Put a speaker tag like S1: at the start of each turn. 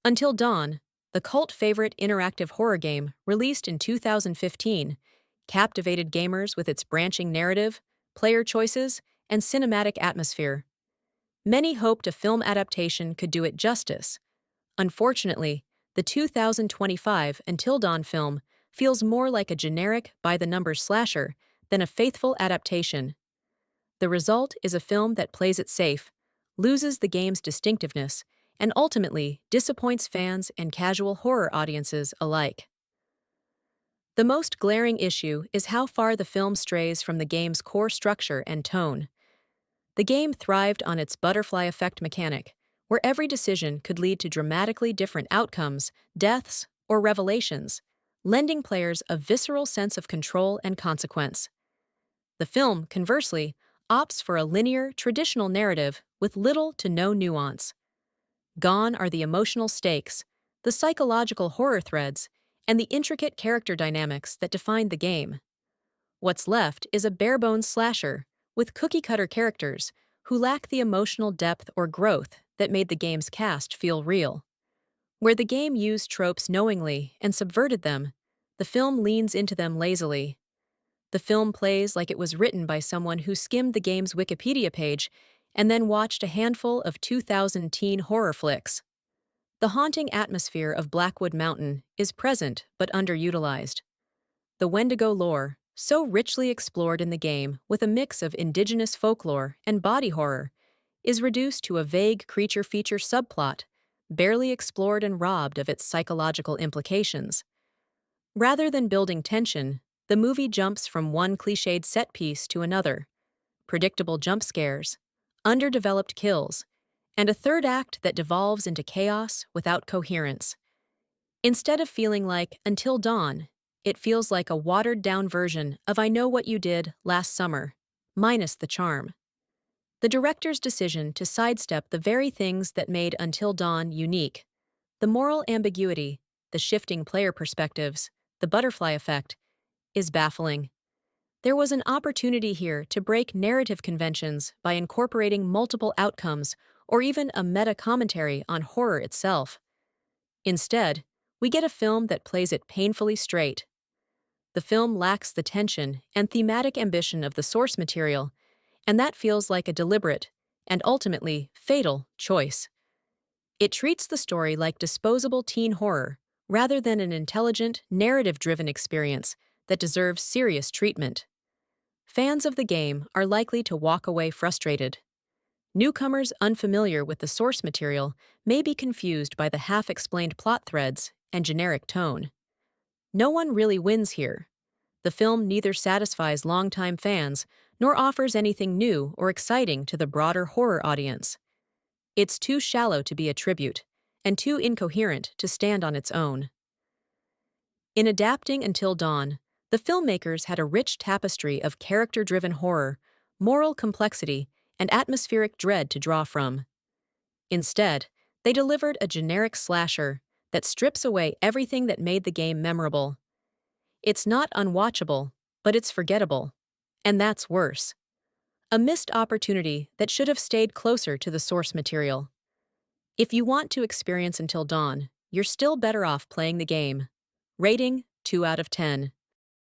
S1: Until Dawn, the cult favorite interactive horror game released in 2015, captivated gamers with its branching narrative, player choices, and cinematic atmosphere. Many hoped a film adaptation could do it justice. Unfortunately, the 2025 Until Dawn film feels more like a generic by-the-numbers slasher than a faithful adaptation. The result is a film that plays it safe, loses the game's distinctiveness, and ultimately disappoints fans and casual horror audiences alike. The most glaring issue is how far the film strays from the game's core structure and tone. The game thrived on its butterfly effect mechanic, where every decision could lead to dramatically different outcomes, deaths, or revelations, lending players a visceral sense of control and consequence. The film, conversely, opts for a linear, traditional narrative with little to no nuance. Gone are the emotional stakes, the psychological horror threads, and the intricate character dynamics that define the game. What's left is a bare-bones slasher, with cookie-cutter characters who lack the emotional depth or growth that made the game's cast feel real. Where the game used tropes knowingly and subverted them, the film leans into them lazily. The film plays like it was written by someone who skimmed the game's Wikipedia page and then watched a handful of 2000 teen horror flicks. The haunting atmosphere of Blackwood Mountain is present but underutilized. The Wendigo lore, so richly explored in the game with a mix of indigenous folklore and body horror, is reduced to a vague creature feature subplot, barely explored and robbed of its psychological implications. Rather than building tension, the movie jumps from one cliched set piece to another: predictable jump scares, underdeveloped kills, and a third act that devolves into chaos without coherence. Instead of feeling like Until Dawn, it feels like a watered-down version of I Know What You Did Last Summer, minus the charm. The director's decision to sidestep the very things that made Until Dawn unique, the moral ambiguity, the shifting player perspectives, the butterfly effect, is baffling. There was an opportunity here to break narrative conventions by incorporating multiple outcomes or even a meta-commentary on horror itself. Instead, we get a film that plays it painfully straight. The film lacks the tension and thematic ambition of the source material, and that feels like a deliberate, and ultimately fatal, choice. It treats the story like disposable teen horror, rather than an intelligent, narrative-driven experience that deserves serious treatment. Fans of the game are likely to walk away frustrated. Newcomers unfamiliar with the source material may be confused by the half-explained plot threads and generic tone. No one really wins here. The film neither satisfies longtime fans nor offers anything new or exciting to the broader horror audience. It's too shallow to be a tribute, and too incoherent to stand on its own. In adapting Until Dawn, the filmmakers had a rich tapestry of character-driven horror, moral complexity, and atmospheric dread to draw from. Instead, they delivered a generic slasher that strips away everything that made the game memorable. It's not unwatchable, but it's forgettable. And that's worse. A missed opportunity that should have stayed closer to the source material. If you want to experience Until Dawn, you're still better off playing the game. Rating: 2 out of 10.